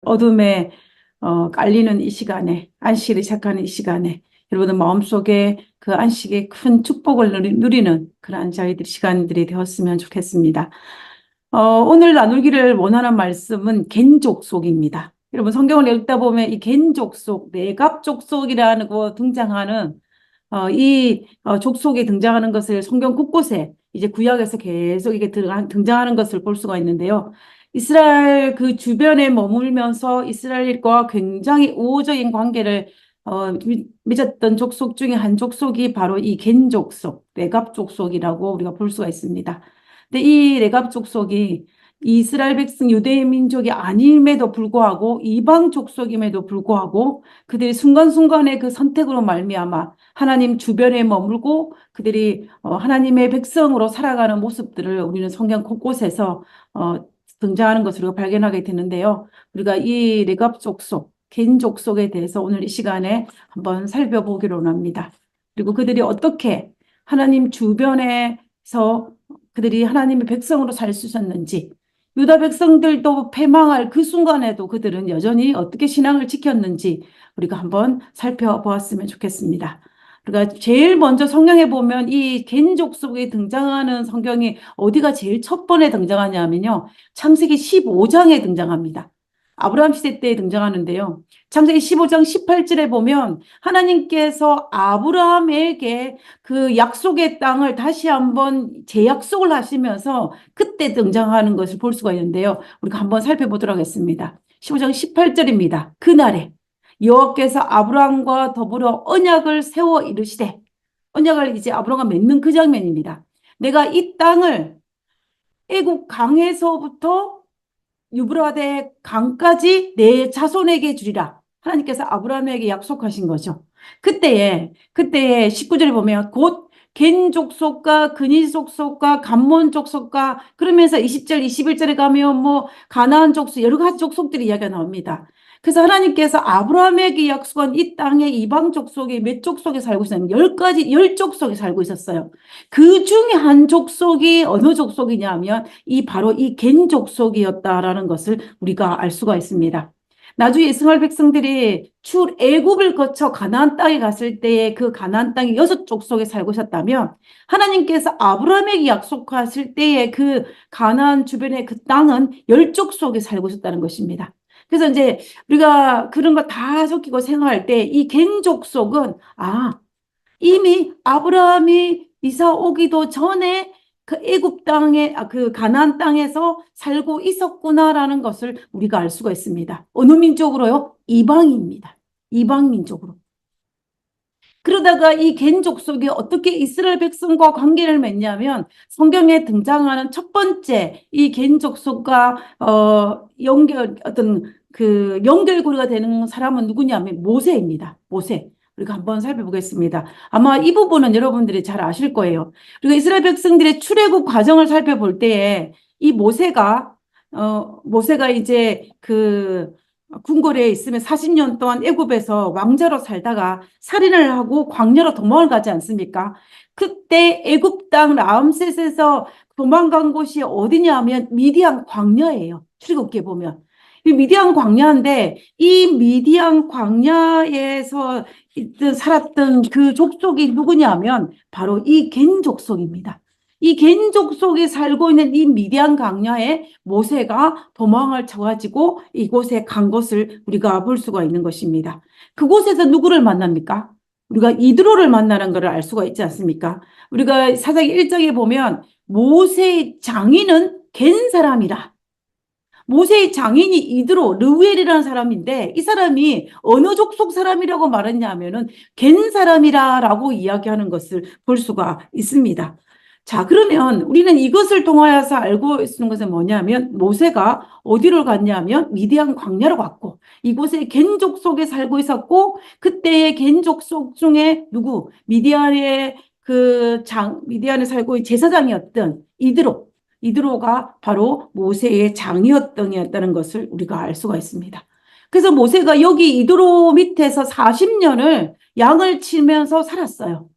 어둠에 깔리는 이 시간에, 안식일을 시작하는 이 시간에 여러분의 마음속에 그 안식의 큰 축복을 누리는 그런 시간들이 되었으면 좋겠습니다. 오늘 나누기를 원하는 말씀은 겐족속입니다. 여러분 성경을 읽다 보면 이 겐족속, 내갑족속이라는 거 등장하는 족속이 등장하는 것을 성경 곳곳에 이제 구약에서 계속 이게 등장하는 것을 볼 수가 있는데요. 이스라엘 그 주변에 머물면서 이스라엘과 굉장히 우호적인 관계를 맺었던 족속 중에 한 족속이 바로 이 겐족속, 레갑 족속이라고 우리가 볼 수가 있습니다. 근데 이 레갑 족속이 이스라엘 백성 유대 민족이 아님에도 불구하고 이방 족속임에도 불구하고 그들이 순간순간의 그 선택으로 말미암아 하나님 주변에 머물고 그들이 하나님의 백성으로 살아가는 모습들을 우리는 성경 곳곳에서 등장하는 것을 우리가 발견하게 되는데요. 우리가 이 레갑 족속, 겐 족속에 대해서 오늘 이 시간에 한번 살펴보기로 합니다. 그리고 그들이 어떻게 하나님 주변에서 그들이 하나님의 백성으로 살 수 있었는지, 유다 백성들도 패망할 그 순간에도 그들은 여전히 어떻게 신앙을 지켰는지 우리가 한번 살펴보았으면 좋겠습니다. 그러니까 제일 먼저 성경에 보면 이 겐족 속에 등장하는 성경이 어디가 제일 첫 번에 등장하냐면요. 창세기 15장에 등장합니다. 아브라함 시대 때 등장하는데요. 창세기 15장 18절에 보면 하나님께서 아브라함에게 그 약속의 땅을 다시 한번 재약속을 하시면서 그때 등장하는 것을 볼 수가 있는데요. 우리가 한번 살펴보도록 하겠습니다. 15장 18절입니다. 그날에 여호와께서 아브라함과 더불어 언약을 세워 이르시되, 언약을 이제 아브라함과 맺는 그 장면입니다. 내가 이 땅을 애국 강에서부터 유브라데 강까지 내 자손에게 주리라. 하나님께서 아브라함에게 약속하신 거죠. 그때에 19절에 보면 곧 겐 족속과 그니 족속과 감몬 족속과 그러면서 20절, 21절에 가면 뭐 가나안 족속 여러 가지 족속들이 이야기가 나옵니다. 그래서 하나님께서 아브라함에게 약속한 이 땅의 이방 족속이 몇 족속에 살고 있었냐면 10족속에 살고 있었어요. 그 중에 한 족속이 어느 족속이냐면 바로 이 겐 족속이었다라는 것을 우리가 알 수가 있습니다. 나중에 이스라엘 백성들이 출애굽을 거쳐 가나안 땅에 갔을 때에 그 가나안 땅이 6족속에 살고 있었다면 하나님께서 아브라함에게 약속하실 때에 그 가나안 주변의 그 땅은 10족속에 살고 있었다는 것입니다. 그래서 이제 우리가 그런 거 다 적히고 생각할 때 이 겐족속은 이미 아브라함이 이사 오기도 전에 그 애굽 땅에 그 가나안 땅에서 살고 있었구나라는 것을 우리가 알 수가 있습니다. 어느 민족으로요? 이방입니다. 이방 민족으로. 그러다가 이 겐 족속이 어떻게 이스라엘 백성과 관계를 맺냐면 성경에 등장하는 첫 번째 이 겐 족속과 연결고리가 되는 사람은 누구냐면 모세입니다. 모세. 우리가 한번 살펴보겠습니다. 아마 이 부분은 여러분들이 잘 아실 거예요. 그리고 이스라엘 백성들의 출애굽 과정을 살펴볼 때에 이 모세가 이제 그 궁궐에 있으면 40년 동안 애굽에서 왕자로 살다가 살인을 하고 광야로 도망을 가지 않습니까? 그때 애굽 땅 라암셋에서 도망간 곳이 어디냐면 미디안 광야예요. 출애굽기에 보면. 이 미디안 광야인데 이 미디안 광야에서 살았던 그 족속이 누구냐면 바로 이 겐 족속입니다. 이 겐 족속에 살고 있는 이 미디안 광야에 모세가 도망을 쳐가지고 이곳에 간 것을 우리가 볼 수가 있는 것입니다. 그곳에서 누구를 만납니까? 우리가 이드로를 만나는 것을 알 수가 있지 않습니까? 우리가 사사기 1장에 보면 모세의 장인은 겐 사람이라. 모세의 장인이 이드로 르우엘이라는 사람인데 이 사람이 어느 족속 사람이라고 말했냐면은 겐 사람이라고 이야기하는 것을 볼 수가 있습니다. 자, 그러면 우리는 이것을 통하여서 알고 있는 것은 뭐냐면 모세가 어디로 갔냐면 미디안 광야로 갔고 이곳에 겐 족속에 살고 있었고 그때의 겐 족속 중에 미디안에 살고 있는 제사장이었던 이드로가 바로 모세의 장이었다는 것을 우리가 알 수가 있습니다. 그래서 모세가 여기 이드로 밑에서 40년을 양을 치면서 살았어요.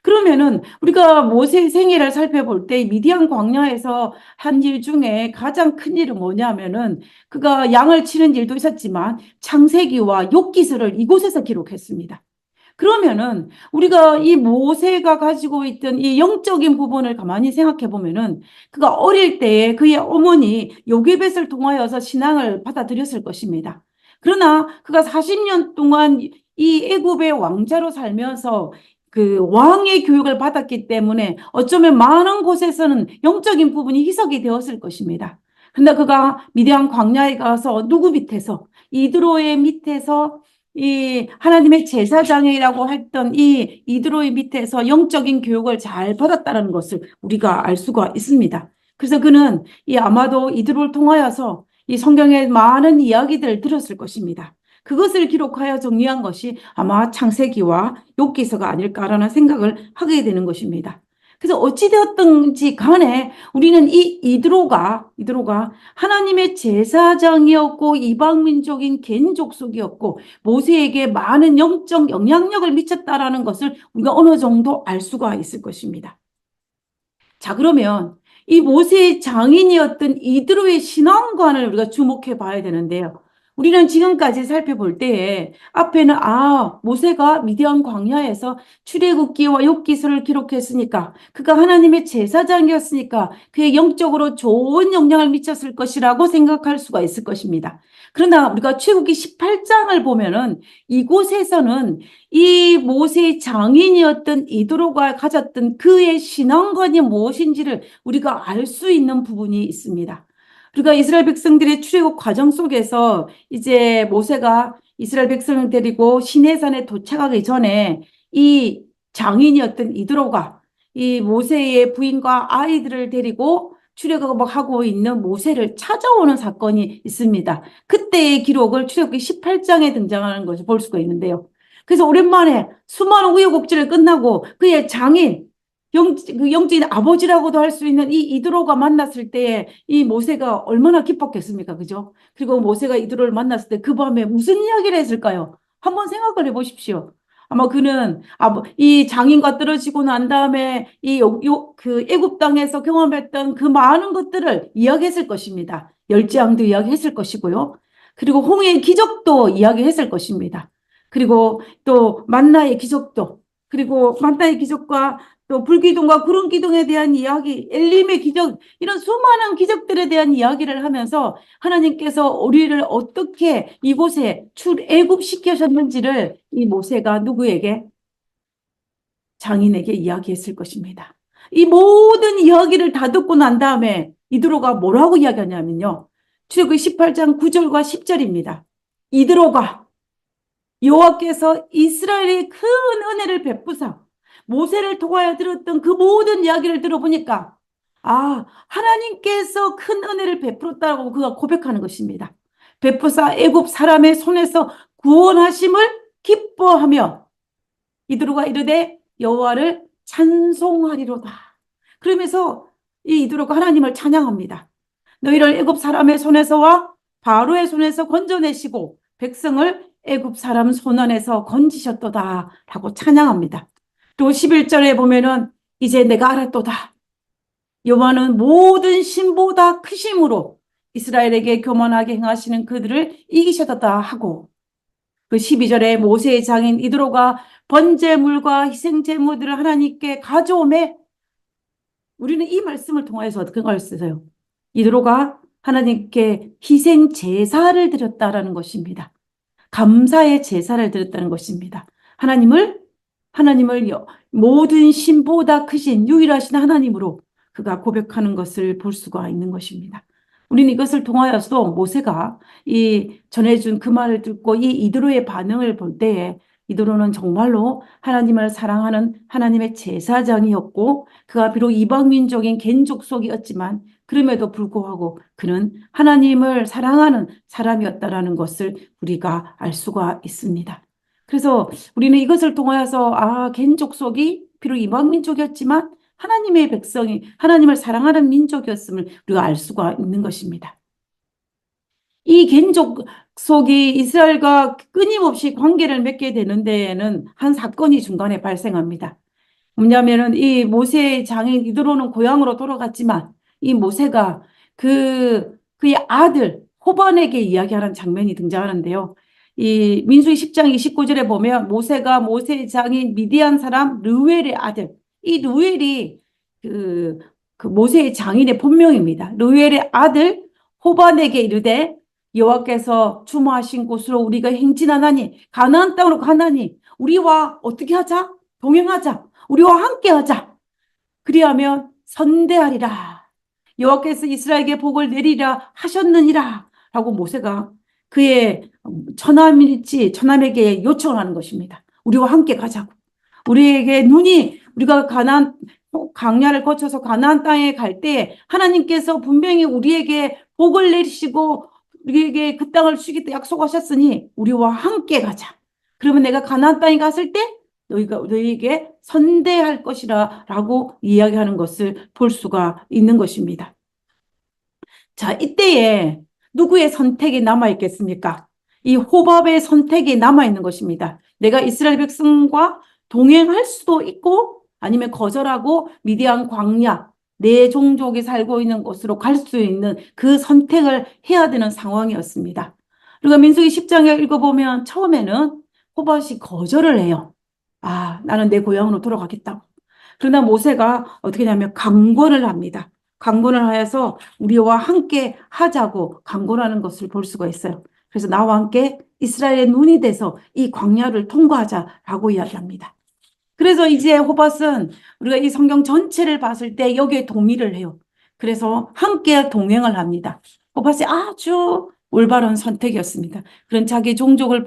그러면은 우리가 모세의 생애를 살펴볼 때 미디안 광야에서 한 일 중에 가장 큰 일은 뭐냐면은 그가 양을 치는 일도 있었지만 창세기와 욥기서를 이곳에서 기록했습니다. 그러면은 우리가 이 모세가 가지고 있던 이 영적인 부분을 가만히 생각해 보면은 그가 어릴 때에 그의 어머니 요게벳을 통하여서 신앙을 받아들였을 것입니다. 그러나 그가 40년 동안 이 애굽의 왕자로 살면서 그 왕의 교육을 받았기 때문에 어쩌면 많은 곳에서는 영적인 부분이 희석이 되었을 것입니다. 근데 그가 미디안 광야에 가서 누구 밑에서 이드로의 밑에서 이 하나님의 제사장이라고 했던 이 이드로의 밑에서 영적인 교육을 잘 받았다는 것을 우리가 알 수가 있습니다. 그래서 그는 이 아마도 이드로를 통하여서 이 성경의 많은 이야기들을 들었을 것입니다. 그것을 기록하여 정리한 것이 아마 창세기와 욥기서가 아닐까라는 생각을 하게 되는 것입니다. 그래서 어찌되었든지 간에 우리는 이 이드로가 하나님의 제사장이었고 이방민족인 겐 족속이었고 모세에게 많은 영적 영향력을 미쳤다라는 것을 우리가 어느 정도 알 수가 있을 것입니다. 자, 그러면 이 모세의 장인이었던 이드로의 신앙관을 우리가 주목해 봐야 되는데요. 우리는 지금까지 살펴볼 때에 앞에는 모세가 미디안 광야에서 출애굽기와 욥기서를 기록했으니까 그가 하나님의 제사장이었으니까 그의 영적으로 좋은 영향을 미쳤을 것이라고 생각할 수가 있을 것입니다. 그러나 우리가 출애굽기 18장을 보면은 이곳에서는 이 모세의 장인이었던 이드로가 가졌던 그의 신앙관이 무엇인지를 우리가 알 수 있는 부분이 있습니다. 우리가 이스라엘 백성들의 출애굽 과정 속에서 이제 모세가 이스라엘 백성을 데리고 시내산에 도착하기 전에 이 장인이었던 이드로가 이 모세의 부인과 아이들을 데리고 출애굽하고 있는 모세를 찾아오는 사건이 있습니다. 그때의 기록을 출애굽기 18장에 등장하는 것을 볼 수가 있는데요. 그래서 오랜만에 수많은 우여곡절을 끝나고 그의 장인, 영적인 아버지라고도 할 수 있는 이 이드로가 만났을 때에 이 모세가 얼마나 기뻤겠습니까? 그죠? 그리고 모세가 이드로를 만났을 때 그 밤에 무슨 이야기를 했을까요? 한번 생각을 해보십시오. 아마 그는 이 장인과 떨어지고 난 다음에 그 애굽 땅에서 경험했던 그 많은 것들을 이야기했을 것입니다. 열지왕도 이야기했을 것이고요. 그리고 홍해의 기적도 이야기했을 것입니다. 그리고 또 만나의 기적도, 그리고 만나의 기적과 또 불기둥과 구름기둥에 대한 이야기, 엘림의 기적, 이런 수많은 기적들에 대한 이야기를 하면서 하나님께서 우리를 어떻게 이곳에 출애굽시키셨는지를 이 모세가 누구에게? 장인에게 이야기했을 것입니다. 이 모든 이야기를 다 듣고 난 다음에 이드로가 뭐라고 이야기하냐면요. 출애굽기 18장 9절과 10절입니다. 이드로가 여호와께서 이스라엘의 큰 은혜를 베푸사 모세를 통하여 들었던 그 모든 이야기를 들어보니까 하나님께서 큰 은혜를 베풀었다고 그가 고백하는 것입니다. 베푸사 애굽 사람의 손에서 구원하심을 기뻐하며 이드로가 이르되 여호와를 찬송하리로다. 그러면서 이 이드로가 하나님을 찬양합니다. 너희를 애굽 사람의 손에서와 바로의 손에서 건져내시고 백성을 애굽 사람 손 안에서 건지셨도다 라고 찬양합니다. 또 11절에 보면은 이제 내가 알았도다. 여호와는 모든 신보다 크심으로 이스라엘에게 교만하게 행하시는 그들을 이기셨다 하고 그 12절에 모세의 장인 이드로가 번제물과 희생제물들을 하나님께 가져오매 우리는 이 말씀을 통해서 어떻게 알았어요? 이드로가 하나님께 희생 제사를 드렸다라는 것입니다. 감사의 제사를 드렸다는 것입니다. 하나님을 모든 신보다 크신 유일하신 하나님으로 그가 고백하는 것을 볼 수가 있는 것입니다. 우리는 이것을 통하여서 모세가 이 전해준 그 말을 듣고 이 이드로의 반응을 볼 때에 이드로는 정말로 하나님을 사랑하는 하나님의 제사장이었고 그가 비록 이방민족인 겐 족속이었지만 그럼에도 불구하고 그는 하나님을 사랑하는 사람이었다라는 것을 우리가 알 수가 있습니다. 그래서 우리는 이것을 통하여서 겐 족속이 비록 이방민족이었지만 하나님의 백성이 하나님을 사랑하는 민족이었음을 우리가 알 수가 있는 것입니다. 이 겐 족속이 이스라엘과 끊임없이 관계를 맺게 되는 데에는 한 사건이 중간에 발생합니다. 뭐냐면은 이 모세의 장인 이드로는 고향으로 돌아갔지만 이 모세가 그의 아들 호반에게 이야기하는 장면이 등장하는데요. 이 민수기 10장 29절에 보면 모세가 모세의 장인 미디안 사람 르웰의 아들, 이 르웰이 그, 그 모세의 장인의 본명입니다. 르웰의 아들 호반에게 이르되 여호와께서 주무하신 곳으로 우리가 행진하나니 가나안 땅으로 가나니 우리와 어떻게 하자? 동행하자. 우리와 함께하자. 그리하면 선대하리라. 여호와께서 이스라엘에게 복을 내리라 하셨느니라. 라고 모세가 그의 처남에게 요청을 하는 것입니다. 우리와 함께 가자고. 우리에게 우리가 강야를 거쳐서 가나안 땅에 갈 때 하나님께서 분명히 우리에게 복을 내리시고 우리에게 그 땅을 주겠다 약속하셨으니 우리와 함께 가자. 그러면 내가 가나안 땅에 갔을 때 너희에게 선대할 것이라 라고 이야기하는 것을 볼 수가 있는 것입니다. 자, 이때에 누구의 선택이 남아있겠습니까? 이 호밥의 선택이 남아있는 것입니다. 내가 이스라엘 백성과 동행할 수도 있고 아니면 거절하고 미디안 광야, 내 종족이 살고 있는 곳으로 갈 수 있는 그 선택을 해야 되는 상황이었습니다. 우리가 민수기 10장을 읽어보면 처음에는 호밥이 거절을 해요. 나는 내 고향으로 돌아가겠다고. 그러나 모세가 어떻게 하냐면 강권을 합니다. 강권을 하여서 우리와 함께 하자고 강권을 하는 것을 볼 수가 있어요. 그래서 나와 함께 이스라엘의 눈이 돼서 이 광야를 통과하자라고 이야기합니다. 그래서 이제 호밧은 우리가 이 성경 전체를 봤을 때 여기에 동의를 해요. 그래서 함께 동행을 합니다. 호밧이 아주 올바른 선택이었습니다. 그런 자기 종족을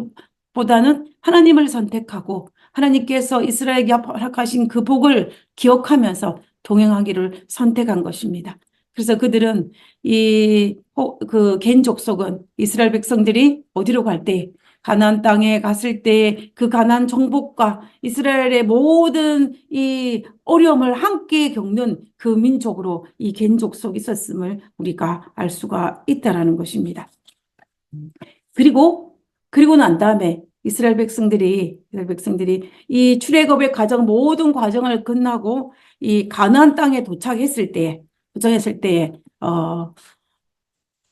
보다는 하나님을 선택하고 하나님께서 이스라엘에게 허락하신 그 복을 기억하면서 동행하기를 선택한 것입니다. 그래서 그들은 겐 족속은 이스라엘 백성들이 어디로 갈 때, 가나안 땅에 갔을 때 그 가나안 정복과 이스라엘의 모든 이 어려움을 함께 겪는 그 민족으로 이 겐 족속이 있었음을 우리가 알 수가 있다라는 것입니다. 그리고 난 다음에 이스라엘 백성들이 이 출애굽의 모든 과정을 끝나고 이 가나안 땅에 도착했을 때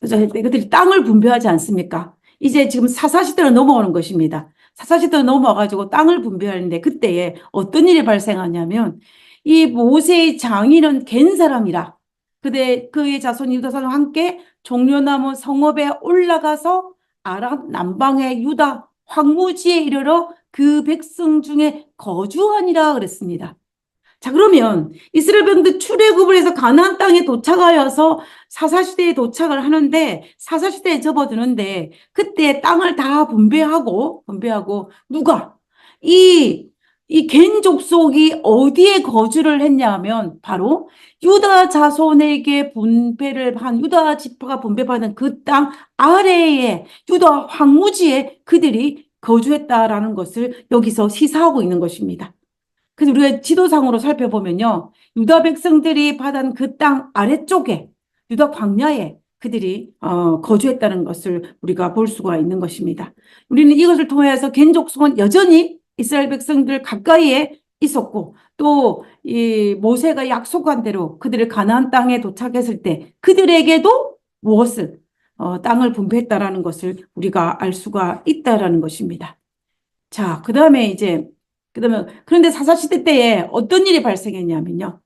그들이 땅을 분배하지 않습니까? 이제 지금 사사시대로 넘어오는 것입니다. 사사시대로 넘어와가지고 땅을 분배하는데 그때에 어떤 일이 발생하냐면 이 모세의 장인은 겐 사람이라 그의 자손 유다 사람과 함께 종려나무 성읍에 올라가서 아람 남방의 유다 황무지에 이르러 그 백성 중에 거주하니라 그랬습니다. 자, 그러면 이스라엘 백성들 출애굽을 해서 가나안 땅에 도착하여서 사사시대에 도착을 하는데 사사시대에 접어드는데 그때 땅을 다 분배하고 누가 이 겐 족속이 어디에 거주를 했냐면 바로 유다 자손에게 유다 지파가 분배받은 그 땅 아래에 유다 황무지에 그들이 거주했다라는 것을 여기서 시사하고 있는 것입니다. 그래서 우리가 지도상으로 살펴보면요. 유다 백성들이 받은 그 땅 아래쪽에 유다 광야에 그들이 거주했다는 것을 우리가 볼 수가 있는 것입니다. 우리는 이것을 통해서 겐 족속은 여전히 이스라엘 백성들 가까이에 있었고 또 이 모세가 약속한 대로 그들을 가나안 땅에 도착했을 때 그들에게도 무엇을 땅을 분배했다라는 것을 우리가 알 수가 있다라는 것입니다. 자, 그런데 사사시대 때에 어떤 일이 발생했냐면요.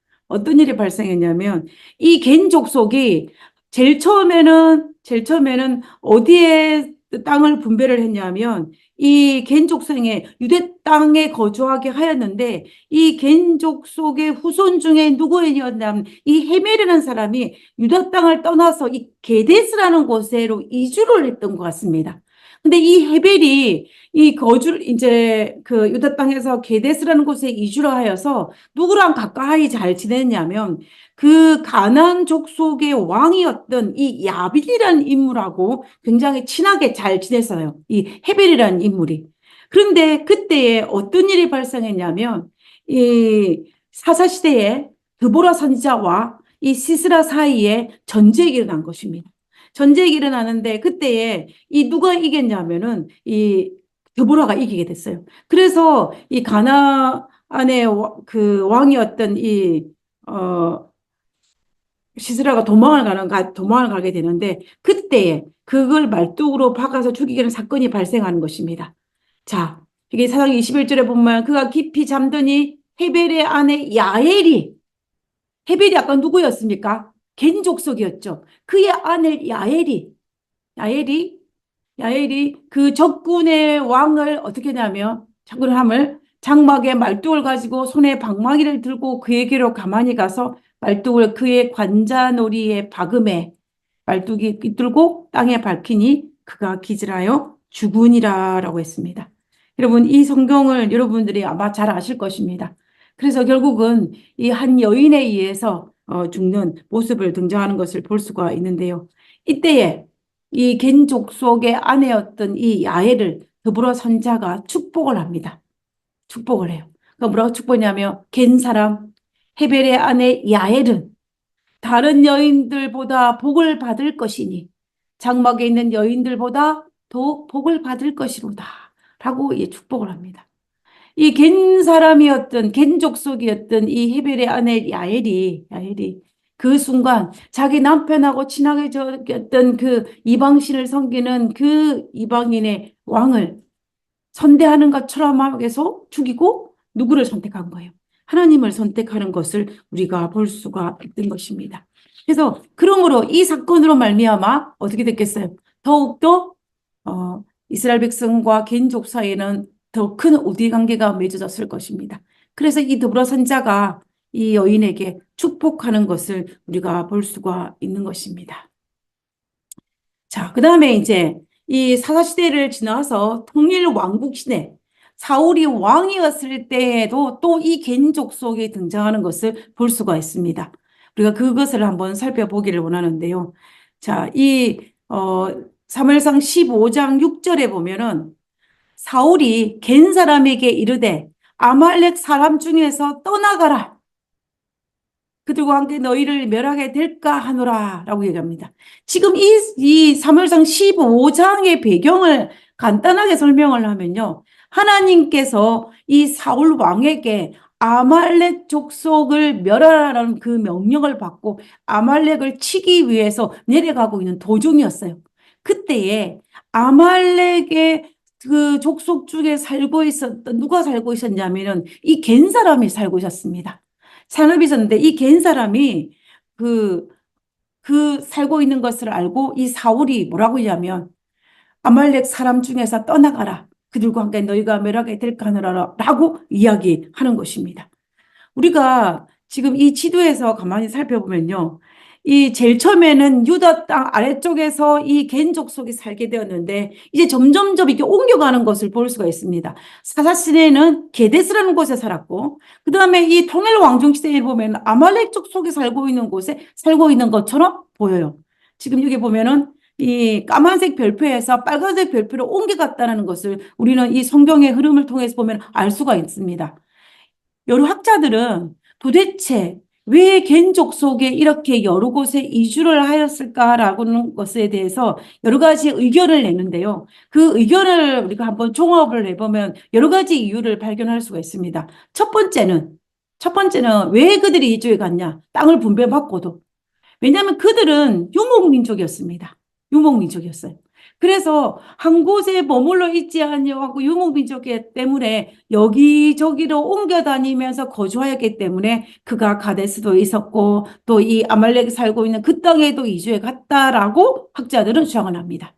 이 겐 족속이 제일 처음에는 어디에 땅을 분배를 했냐면 이 겐 족속에 유대 땅에 거주하게 하였는데 이 겐 족속의 후손 중에 누구였냐면 이 헤멜이라는 사람이 유다 땅을 떠나서 이 게데스라는 곳으로 이주를 했던 것 같습니다. 근데 이 헤벨이 이제 그 유다 땅에서 게데스라는 곳에 이주를 하여서 누구랑 가까이 잘 지냈냐면 그 가나안 족속의 왕이었던 이 야빌이라는 인물하고 굉장히 친하게 잘 지냈어요. 이 헤벨이라는 인물이. 그런데 그때에 어떤 일이 발생했냐면 이 사사시대에 드보라 선지자와 이 시스라 사이에 전쟁이 일어난 것입니다. 전쟁이 일어나는데 그때에 누가 이겼냐면은 이 드보라가 이기게 됐어요. 그래서 이 안에 그 왕이었던 어, 시스라가 도망을 가게 되는데, 그때에 그걸 말뚝으로 박아서 죽이게 하는 사건이 발생하는 것입니다. 자, 이게 사상 21절에 보면 그가 깊이 잠드니 헤벨의 아내 헤벨이 아까 누구였습니까? 겐 족속이었죠. 그의 아내 야엘이 야엘이 그 적군의 왕을 어떻게 하냐면 적군함을 장막에 말뚝을 가지고 손에 방망이를 들고 그에게로 가만히 가서 말뚝을 그의 관자놀이에 박음에 말뚝이 삐뚤고 땅에 박히니 그가 기절하여 죽으니라라고 했습니다. 여러분, 이 성경을 여러분들이 아마 잘 아실 것입니다. 그래서 결국은 이 한 여인에 의해서 죽는 모습을 등장하는 것을 볼 수가 있는데요. 이때에 이 겐 족속의 아내였던 이 야엘을 더불어 선자가 축복을 합니다. 축복을 해요. 그러니까 뭐라고 축복하냐면 겐 사람 헤벨의 아내 야엘은 다른 여인들보다 복을 받을 것이니 장막에 있는 여인들보다 더 복을 받을 것이로다 라고 축복을 합니다. 이 겐 족속이었던 이 헤벨의 아내 야엘이 그 순간 자기 남편하고 친하게 지었던 그 이방신을 섬기는 그 이방인의 왕을 선대하는 것처럼 하면서 죽이고 누구를 선택한 거예요? 하나님을 선택하는 것을 우리가 볼 수가 있는 것입니다. 그래서 그러므로 이 사건으로 말미암아 어떻게 됐겠어요? 더욱더 이스라엘 백성과 겐족 사이에는 더 큰 우대 관계가 맺어졌을 것입니다. 그래서 이 더불어 선자가 이 여인에게 축복하는 것을 우리가 볼 수가 있는 것입니다. 자, 그 다음에 이제 이 사사시대를 지나서 통일 왕국 시대, 사울이 왕이었을 때에도 또 이 겐족 속에 등장하는 것을 볼 수가 있습니다. 우리가 그것을 한번 살펴보기를 원하는데요. 자, 사무엘상 15장 6절에 보면은 사울이 겐 사람에게 이르되 아말렉 사람 중에서 떠나가라. 그들과 함께 너희를 멸하게 될까 하노라 라고 얘기합니다. 지금 이 사무엘상 15장의 배경을 간단하게 설명을 하면요. 하나님께서 이 사울 왕에게 아말렉 족속을 멸하라는 그 명령을 받고 아말렉을 치기 위해서 내려가고 있는 도중이었어요. 그때에 아말렉의 그 족속 중에 누가 살고 있었냐면은 이 겐 사람이 살고 있었습니다. 산업이 있었는데 이 겐 사람이 그 살고 있는 것을 알고 이 사울이 뭐라고 하냐면 아말렉 사람 중에서 떠나가라. 그들과 함께 너희가 멸하게 될까 하노라 라고 이야기하는 것입니다. 우리가 지금 이 지도에서 가만히 살펴보면요. 이 제일 처음에는 유다 땅 아래쪽에서 이 겐 족속이 살게 되었는데 이제 점점점 이렇게 옮겨가는 것을 볼 수가 있습니다. 사사시대에는 게데스라는 곳에 살았고 그 다음에 이 통일 왕정 시대에 보면 아말렉 족속이 살고 있는 곳에 살고 있는 것처럼 보여요. 지금 여기 보면은 이 까만색 별표에서 빨간색 별표로 옮겨갔다는 것을 우리는 이 성경의 흐름을 통해서 보면 알 수가 있습니다. 여러 학자들은 도대체 왜 겐족 속에 이렇게 여러 곳에 이주를 하였을까라는 것에 대해서 여러 가지 의견을 내는데요. 그 의견을 우리가 한번 종합을 해보면 여러 가지 이유를 발견할 수가 있습니다. 첫 번째는 왜 그들이 이주에 갔냐? 땅을 분배받고도. 왜냐하면 그들은 유목민족이었습니다. 유목민족이었어요. 그래서 한 곳에 머물러 있지 아니하고 유목민족이기 때문에 여기저기로 옮겨 다니면서 거주하였기 때문에 그가 가데스도 있었고 또 이 아말렉이 살고 있는 그 땅에도 이주해 갔다라고 학자들은 주장을 합니다.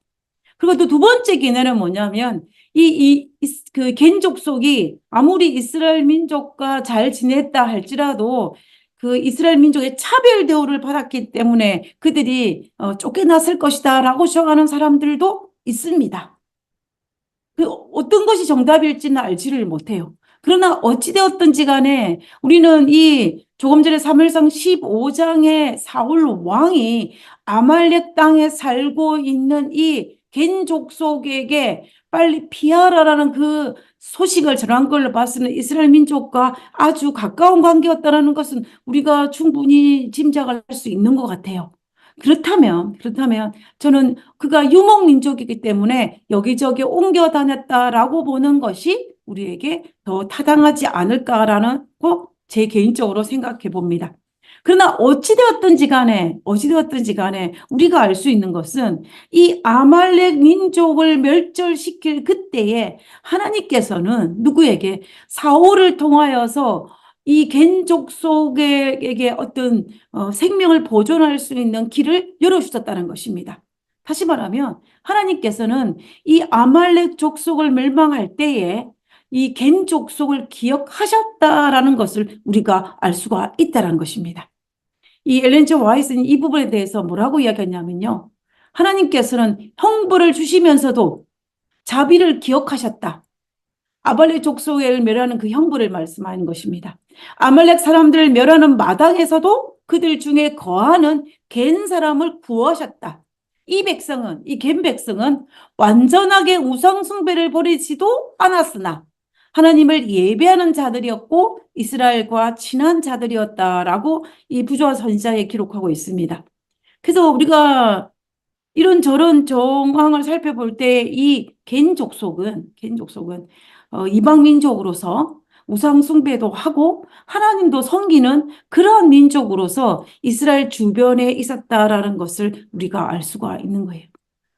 그리고 또 두 번째 견해는 뭐냐면 그 겐족 속이 아무리 이스라엘 민족과 잘 지냈다 할지라도 그 이스라엘 민족의 차별 대우를 받았기 때문에 그들이 쫓겨났을 것이다라고 주장하는 사람들도 있습니다. 그 어떤 것이 정답일지는 알지를 못해요. 그러나 어찌되었든지 간에 우리는 이 조금 전에 사무엘상 15장의 사울 왕이 아말렉 땅에 살고 있는 이 겐 족속에게 빨리 피하라라는 그 소식을 전한 걸로 봤을 때 이스라엘 민족과 아주 가까운 관계였다는 것은 우리가 충분히 짐작을 할 수 있는 것 같아요. 그렇다면 저는 그가 유목민족이기 때문에 여기저기 옮겨 다녔다라고 보는 것이 우리에게 더 타당하지 않을까라는 거 제 개인적으로 생각해 봅니다. 그러나 어찌되었든지 간에 우리가 알 수 있는 것은 이 아말렉 민족을 멸절시킬 그때에 하나님께서는 누구에게 사울을 통하여서 이 겐족 속에게 어떤 생명을 보존할 수 있는 길을 열어주셨다는 것입니다. 다시 말하면 하나님께서는 이 아말렉 족속을 멸망할 때에 이 겐 족속을 기억하셨다라는 것을 우리가 알 수가 있다는 것입니다. 이 엘렌 G 화이트는 이 부분에 대해서 뭐라고 이야기했냐면요. 하나님께서는 형벌을 주시면서도 자비를 기억하셨다. 아말렉 족속을 멸하는 그 형벌을 말씀하는 것입니다. 아말렉 사람들을 멸하는 마당에서도 그들 중에 거하는 겐 사람을 구하셨다. 이 겐 백성은 완전하게 우상 숭배를 버리지도 않았으나 하나님을 예배하는 자들이었고 이스라엘과 친한 자들이었다라고 이 부조와 선지자에 기록하고 있습니다. 그래서 우리가 이런저런 정황을 살펴볼 때 이 겐 족속은 이방 민족으로서 우상 숭배도 하고 하나님도 섬기는 그러한 민족으로서 이스라엘 주변에 있었다라는 것을 우리가 알 수가 있는 거예요.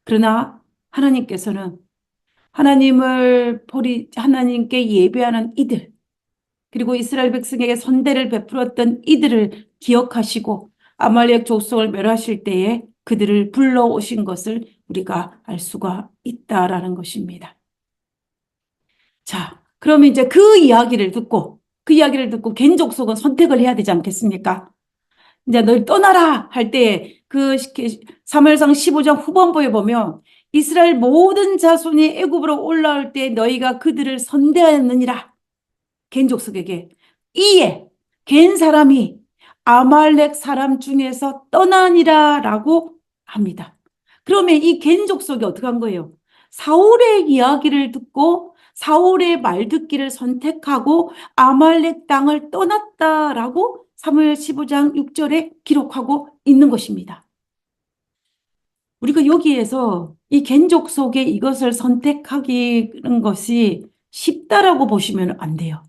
그러나 하나님께서는 하나님께 예배하는 이들, 그리고 이스라엘 백성에게 선대를 베풀었던 이들을 기억하시고 아말렉 족속을 멸하실 때에 그들을 불러오신 것을 우리가 알 수가 있다라는 것입니다. 자, 그러면 이제 그 이야기를 듣고 겐 족속은 선택을 해야 되지 않겠습니까? 이제 널 떠나라 할 때 그 사무엘상 15장 후반부에 보면 이스라엘 모든 자손이 애굽으로 올라올 때 너희가 그들을 선대하였느니라. 겐 족속에게 이에 겐 사람이 아말렉 사람 중에서 떠나니라 라고 합니다. 그러면 이 겐 족속이 어떻게 한 거예요? 사울의 이야기를 듣고 사울의 말 듣기를 선택하고 아말렉 땅을 떠났다라고 사무엘 15장 6절에 기록하고 있는 것입니다. 우리가 여기에서 이 겐 족속의 이것을 선택하기는 것이 쉽다라고 보시면 안 돼요.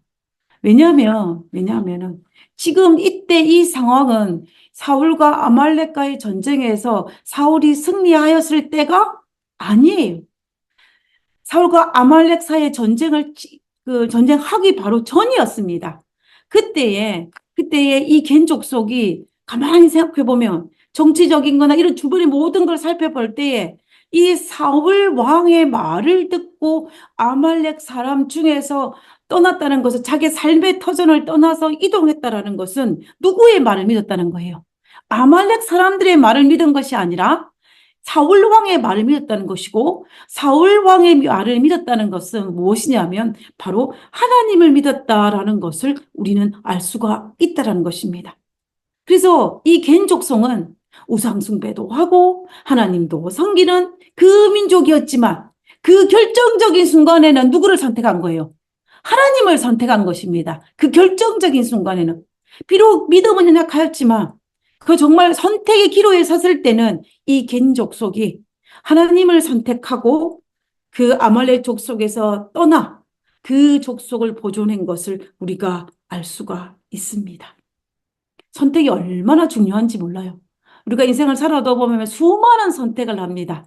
왜냐하면은 지금 이때 이 상황은 사울과 아말렉과의 전쟁에서 사울이 승리하였을 때가 아니에요. 사울과 아말렉 사이의 전쟁하기 바로 전이었습니다. 그때에 이 겐 족속이 가만히 생각해 보면 정치적인 거나 이런 주변의 모든 걸 살펴볼 때에 이 사울 왕의 말을 듣고 아말렉 사람 중에서 떠났다는 것은 자기 삶의 터전을 떠나서 이동했다라는 것은 누구의 말을 믿었다는 거예요? 아말렉 사람들의 말을 믿은 것이 아니라 사울 왕의 말을 믿었다는 것이고, 사울 왕의 말을 믿었다는 것은 무엇이냐면 바로 하나님을 믿었다라는 것을 우리는 알 수가 있다는 것입니다. 그래서 이 겐 족속은 우상 숭배도 하고 하나님도 섬기는 그 민족이었지만 그 결정적인 순간에는 누구를 선택한 거예요? 하나님을 선택한 것입니다. 그 결정적인 순간에는 비록 믿음은 연약하였지만 그 정말 선택의 기로에 섰을 때는 이 겐 족속이 하나님을 선택하고 그 아말렉 족속에서 떠나 그 족속을 보존한 것을 우리가 알 수가 있습니다. 선택이 얼마나 중요한지 몰라요. 우리가 인생을 살아다 보면 수많은 선택을 합니다.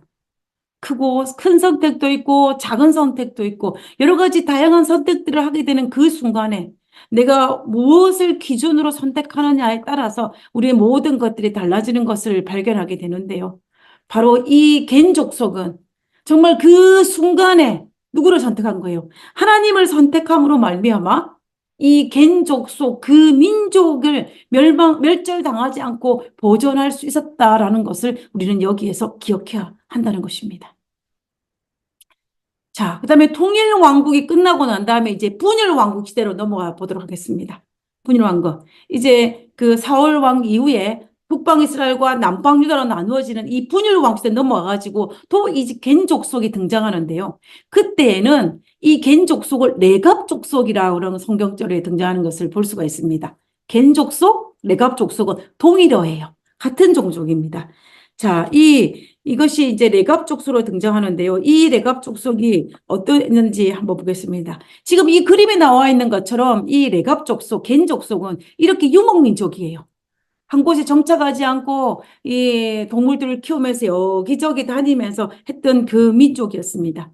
큰 선택도 있고 작은 선택도 있고 여러 가지 다양한 선택들을 하게 되는 그 순간에 내가 무엇을 기준으로 선택하느냐에 따라서 우리의 모든 것들이 달라지는 것을 발견하게 되는데요. 바로 이 겐 족속은 정말 그 순간에 누구를 선택한 거예요? 하나님을 선택함으로 말미암아 이 겐 족속 그 민족을 멸절당하지 않고 보존할 수 있었다라는 것을 우리는 여기에서 기억해야 한다는 것입니다. 자, 그다음에 통일 왕국이 끝나고 난 다음에 이제 분열 왕국 시대로 넘어가 보도록 하겠습니다. 분열 왕국. 이제 그 사울 왕 이후에 북방 이스라엘과 남방 유다로 나누어지는 이 분열 왕국 시대 넘어가 가지고 또 이제 겐 족속이 등장하는데요. 그때에는 이 겐 족속을 레갑 족속이라고 그런 성경절에 등장하는 것을 볼 수가 있습니다. 겐 족속, 레갑 족속은 동일어예요. 같은 종족입니다. 자, 이것이 이제 레갑 족속으로 등장하는데요. 이 레갑 족속이 어떠했는지 한번 보겠습니다. 지금 이 그림에 나와 있는 것처럼 이 레갑 족속, 겐 족속은 이렇게 유목민족이에요. 한 곳에 정착하지 않고 이 동물들을 키우면서 여기저기 다니면서 했던 그 민족이었습니다.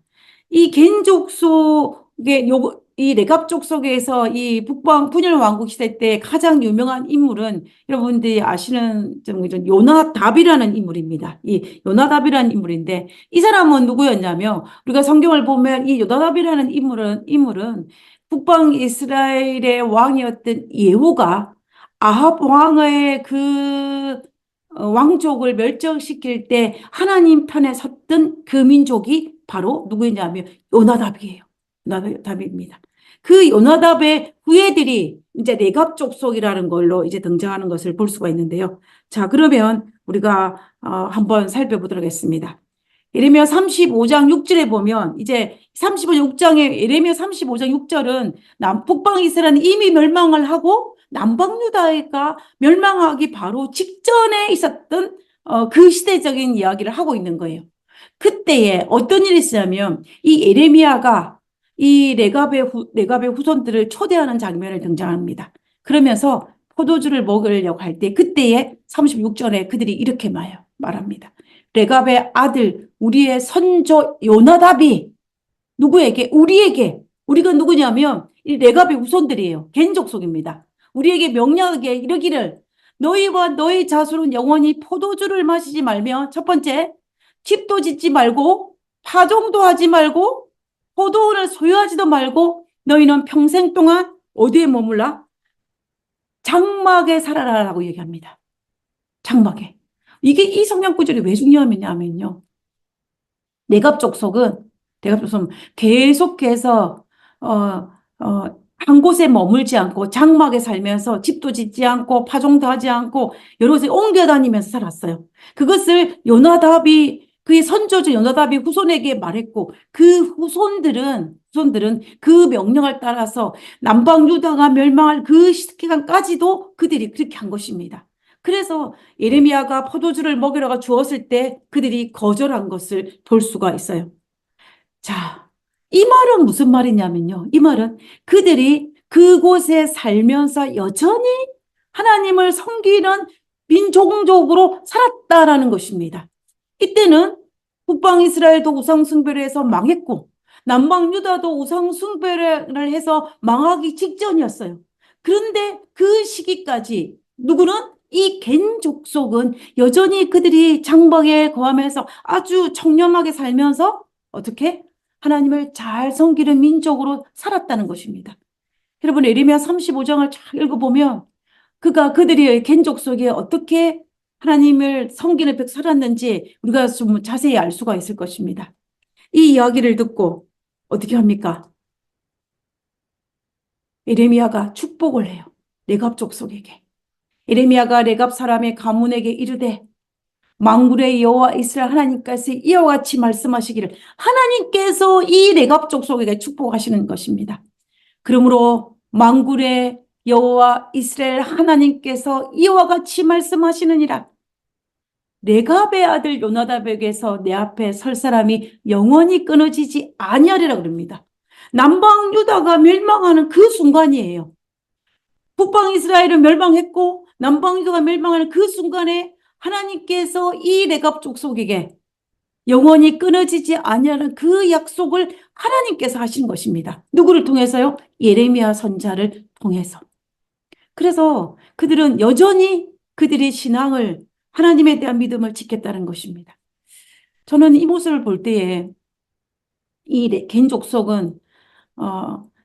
이 겐족 속의 이 레갑족 속에서 이 북방 분열 왕국 시대 때 가장 유명한 인물은 여러분들이 아시는 요나답이라는 인물입니다. 이 요나답이라는 인물인데 이 사람은 누구였냐면 우리가 성경을 보면 이 요나답이라는 인물은 북방 이스라엘의 왕이었던 예후가 아합 왕의 그 왕족을 멸절시킬 때 하나님 편에 섰던 그 민족이 바로 누구냐면 요나답이에요. 요나답입니다. 그 요나답의 후예들이 이제 레갑 족속이라는 걸로 이제 등장하는 것을 볼 수가 있는데요. 자, 그러면 우리가 한번 살펴보도록 하겠습니다. 예레미야 35장 6절에 보면 이제 35장 6장에 예레미야 35장 6절은 북방 이스라엘은 이미 멸망을 하고 남방 유다가 멸망하기 바로 직전에 있었던 그 시대적인 이야기를 하고 있는 거예요. 그때에 어떤 일이 있었냐면 이 예레미야가 이 레갑의 후손들을 초대하는 장면을 등장합니다. 그러면서 포도주를 먹으려고 할 때 그때에 36절에 그들이 이렇게 말합니다. 레갑의 아들 우리의 선조 요나답이 누구에게? 우리에게. 우리가 누구냐면 이 레갑의 후손들이에요. 겐 족속입니다. 우리에게 명령하게 이르기를 너희와 너희 자손은 영원히 포도주를 마시지 말며 첫 번째 집도 짓지 말고 파종도 하지 말고 포도원을 소유하지도 말고 너희는 평생 동안 어디에 머물라? 장막에 살아라라고 얘기합니다. 장막에. 이게 이 성경 구절이 왜 중요하냐면요. 내갑 족속은 계속해서 한 곳에 머물지 않고 장막에 살면서 집도 짓지 않고 파종도 하지 않고 여러 곳에 옮겨 다니면서 살았어요. 그것을 요나답이 그의 선조주 요나답이 후손에게 말했고 그 후손들은 그 명령을 따라서 남방 유다가 멸망할 그 시기간까지도 그들이 그렇게 한 것입니다. 그래서 예레미야가 포도주를 먹이러가 주었을 때 그들이 거절한 것을 볼 수가 있어요. 자, 이 말은 무슨 말이냐면요. 이 말은 그들이 그곳에 살면서 여전히 하나님을 섬기는 민족적으로 살았다라는 것입니다. 이때는 북방 이스라엘도 우상 숭배를 해서 망했고 남방 유다도 우상 숭배를 해서 망하기 직전이었어요. 그런데 그 시기까지 누구는 이 겐 족속은 여전히 그들이 장막에 거하면서 아주 청렴하게 살면서 어떻게 하나님을 잘 섬기는 민족으로 살았다는 것입니다. 여러분 예레미야 35장을 잘 읽어보면 그들이 겐 족속에 어떻게 하나님을 섬기는 백 살았는지 우리가 좀 자세히 알 수가 있을 것입니다. 이 이야기를 듣고 어떻게 합니까? 예레미야가 축복을 해요. 레갑 족속에게. 예레미야가 레갑 사람의 가문에게 이르되 만군의 여호와 이스라엘 하나님께서 이와 같이 말씀하시기를 하나님께서 이 레갑 족속에게 축복하시는 것입니다. 그러므로 만군의 여호와 이스라엘 하나님께서 이와 같이 말씀하시느니라. 레갑의 아들 요나답에게서 내 앞에 설 사람이 영원히 끊어지지 아니하리라 그럽니다. 남방 유다가 멸망하는 그 순간이에요. 북방 이스라엘은 멸망했고 남방 유다가 멸망하는 그 순간에 하나님께서 이 레갑 족속에게 영원히 끊어지지 아니하는 그 약속을 하나님께서 하신 것입니다. 누구를 통해서요? 예레미야 선지자를 통해서. 그래서 그들은 여전히 그들의 신앙을 하나님에 대한 믿음을 지켰다는 것입니다. 저는 이 모습을 볼 때에 이 겐 족속은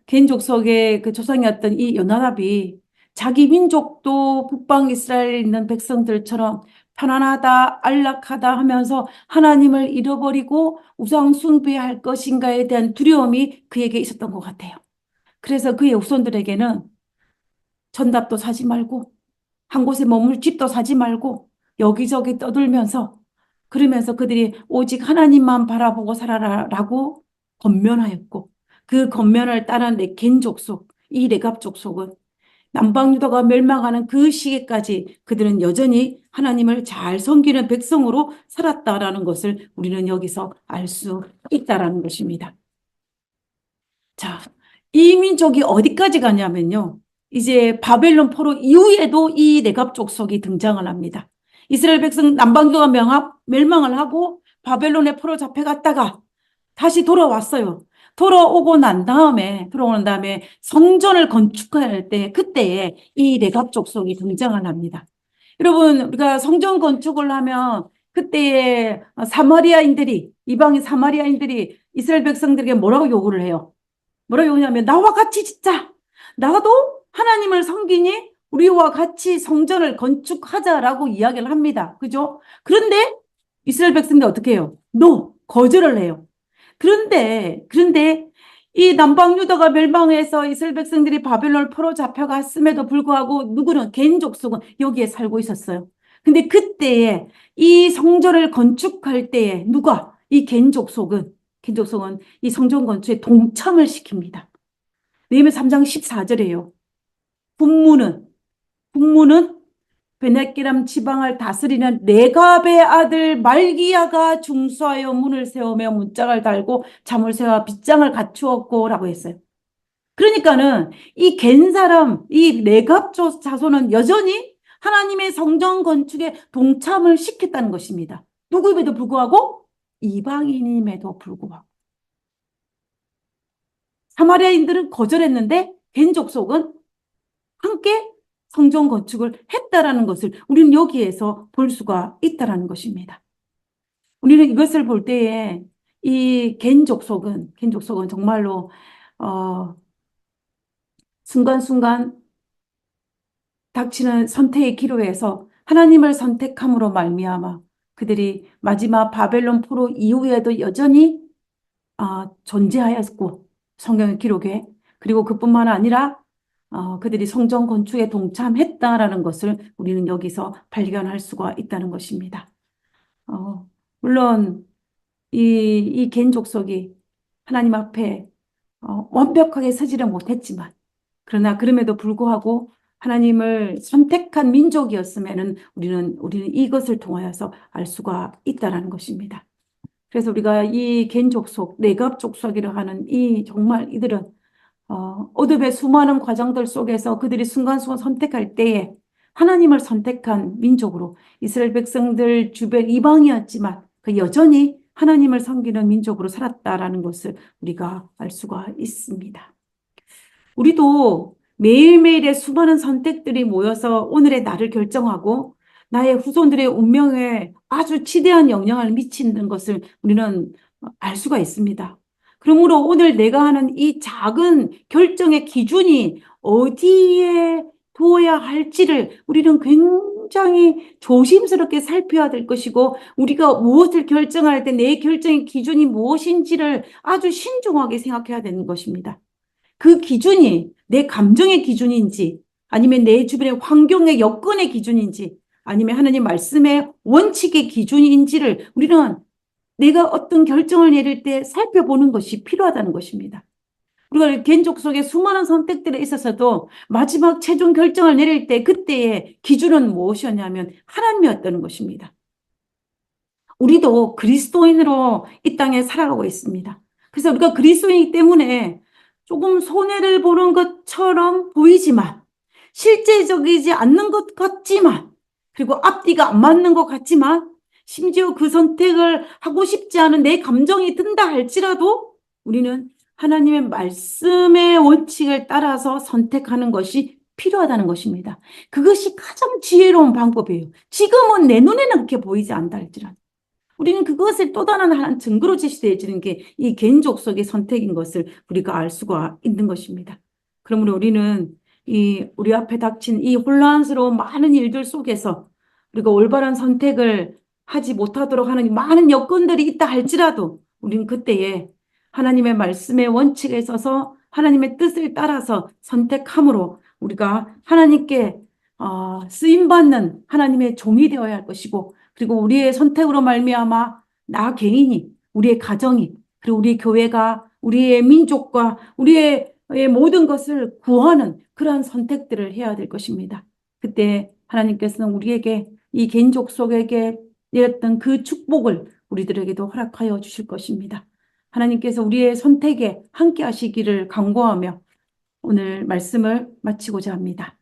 겐 족속의 그 조상이었던 이 요나답이 자기 민족도 북방 이스라엘에 있는 백성들처럼 편안하다, 안락하다 하면서 하나님을 잃어버리고 우상 숭배할 것인가에 대한 두려움이 그에게 있었던 것 같아요. 그래서 그의 후손들에게는 전답도 사지 말고 한 곳에 머물 집도 사지 말고 여기저기 떠들면서 그러면서 그들이 오직 하나님만 바라보고 살아라라고 권면하였고 그 권면을 따른 겐 족속, 이 레갑 족속은 남방 유다가 멸망하는 그 시기까지 그들은 여전히 하나님을 잘 섬기는 백성으로 살았다라는 것을 우리는 여기서 알 수 있다라는 것입니다. 자, 이 민족이 어디까지 가냐면요. 이제 바벨론 포로 이후에도 이 내갑 족속이 등장을 합니다. 이스라엘 백성 남방주가 멸망을 하고 바벨론의 포로 잡혀갔다가 다시 돌아왔어요. 돌아오는 다음에 성전을 건축할 때 그때에 이 레갑 족속이 등장을 합니다. 여러분, 우리가 성전 건축을 하면 그때에 사마리아인들이 이방인 사마리아인들이 이스라엘 백성들에게 뭐라고 요구를 해요? 뭐라고 요구냐면 나와 같이 짓자. 나도 하나님을 섬기니 우리와 같이 성전을 건축하자라고 이야기를 합니다. 그죠? 그런데 이스라엘 백성들 어떻게 해요? 거절을 해요. 그런데 이 남방 유다가 멸망해서 이스라엘 백성들이 바벨론을 포로 잡혀갔음에도 불구하고 누구는 개인 족속은 여기에 살고 있었어요. 근데 그때에 이 성전을 건축할 때에 이 개인 족속은 이 성전 건축에 동참을 시킵니다. 느헤미야 3장 14절이에요. 분무는 베네기람 지방을 다스리는 레갑의 아들 말기야가 중수하여 문을 세우며 문짝을 달고 자물쇠와 빗장을 갖추었고라고 했어요. 그러니까는 이 겐사람, 이 레갑 자손은 여전히 하나님의 성전 건축에 동참을 시켰다는 것입니다. 누구임에도 불구하고 이방인임에도 불구하고 사마리아인들은 거절했는데 겐 족속은 함께 성전 건축을 했다라는 것을 우리는 여기에서 볼 수가 있다라는 것입니다. 우리는 이것을 볼 때에 이 겐 족속은 정말로 순간순간 닥치는 선택의 기로에서 하나님을 선택함으로 말미암아 그들이 마지막 바벨론 포로 이후에도 여전히 존재하였고 성경의 기록에 그리고 그뿐만 아니라 그들이 성전 건축에 동참했다라는 것을 우리는 여기서 발견할 수가 있다는 것입니다. 물론 이 겐 족속이 하나님 앞에 완벽하게 서지를 못했지만 그러나 그럼에도 불구하고 하나님을 선택한 민족이었으면은 우리는 이것을 통하여서 알 수가 있다라는 것입니다. 그래서 우리가 이 겐 족속, 레갑 족속이라 하는 정말 이들은 어둠의 수많은 과정들 속에서 그들이 순간순간 선택할 때에 하나님을 선택한 민족으로 이스라엘 백성들 주변 이방이었지만 그 여전히 하나님을 섬기는 민족으로 살았다라는 것을 우리가 알 수가 있습니다. 우리도 매일매일의 수많은 선택들이 모여서 오늘의 나를 결정하고 나의 후손들의 운명에 아주 지대한 영향을 미치는 것을 우리는 알 수가 있습니다. 그러므로 오늘 내가 하는 이 작은 결정의 기준이 어디에 두어야 할지를 우리는 굉장히 조심스럽게 살펴야 될 것이고 우리가 무엇을 결정할 때 내 결정의 기준이 무엇인지를 아주 신중하게 생각해야 되는 것입니다. 그 기준이 내 감정의 기준인지 아니면 내 주변의 환경의 여건의 기준인지 아니면 하나님 말씀의 원칙의 기준인지를 우리는 내가 어떤 결정을 내릴 때 살펴보는 것이 필요하다는 것입니다. 우리가 개인족 속에 수많은 선택들에 있어서도 마지막 최종 결정을 내릴 때 그때의 기준은 무엇이었냐면 하나님이었다는 것입니다. 우리도 그리스도인으로 이 땅에 살아가고 있습니다. 그래서 우리가 그리스도인이기 때문에 조금 손해를 보는 것처럼 보이지만 실제적이지 않는 것 같지만 그리고 앞뒤가 안 맞는 것 같지만 심지어 그 선택을 하고 싶지 않은 내 감정이 든다 할지라도 우리는 하나님의 말씀의 원칙을 따라서 선택하는 것이 필요하다는 것입니다. 그것이 가장 지혜로운 방법이에요. 지금은 내 눈에는 그렇게 보이지 않다 할지라도 우리는 그것을 또 다른 하나의 증거로 제시되어지는 게 이 개인족속의 선택인 것을 우리가 알 수가 있는 것입니다. 그러므로 우리는 우리 앞에 닥친 이 혼란스러운 많은 일들 속에서 우리가 올바른 선택을 하지 못하도록 하는 많은 여건들이 있다 할지라도 우리는 그때에 하나님의 말씀의 원칙에 있어서 하나님의 뜻을 따라서 선택함으로 우리가 하나님께 쓰임받는 하나님의 종이 되어야 할 것이고 그리고 우리의 선택으로 말미암아 나 개인이 우리의 가정이 그리고 우리의 교회가 우리의 민족과 우리의 모든 것을 구하는 그러한 선택들을 해야 될 것입니다. 그때 하나님께서는 우리에게 이 개인족 속에게 내렸던 그 축복을 우리들에게도 허락하여 주실 것입니다. 하나님께서 우리의 선택에 함께 하시기를 간구하며 오늘 말씀을 마치고자 합니다.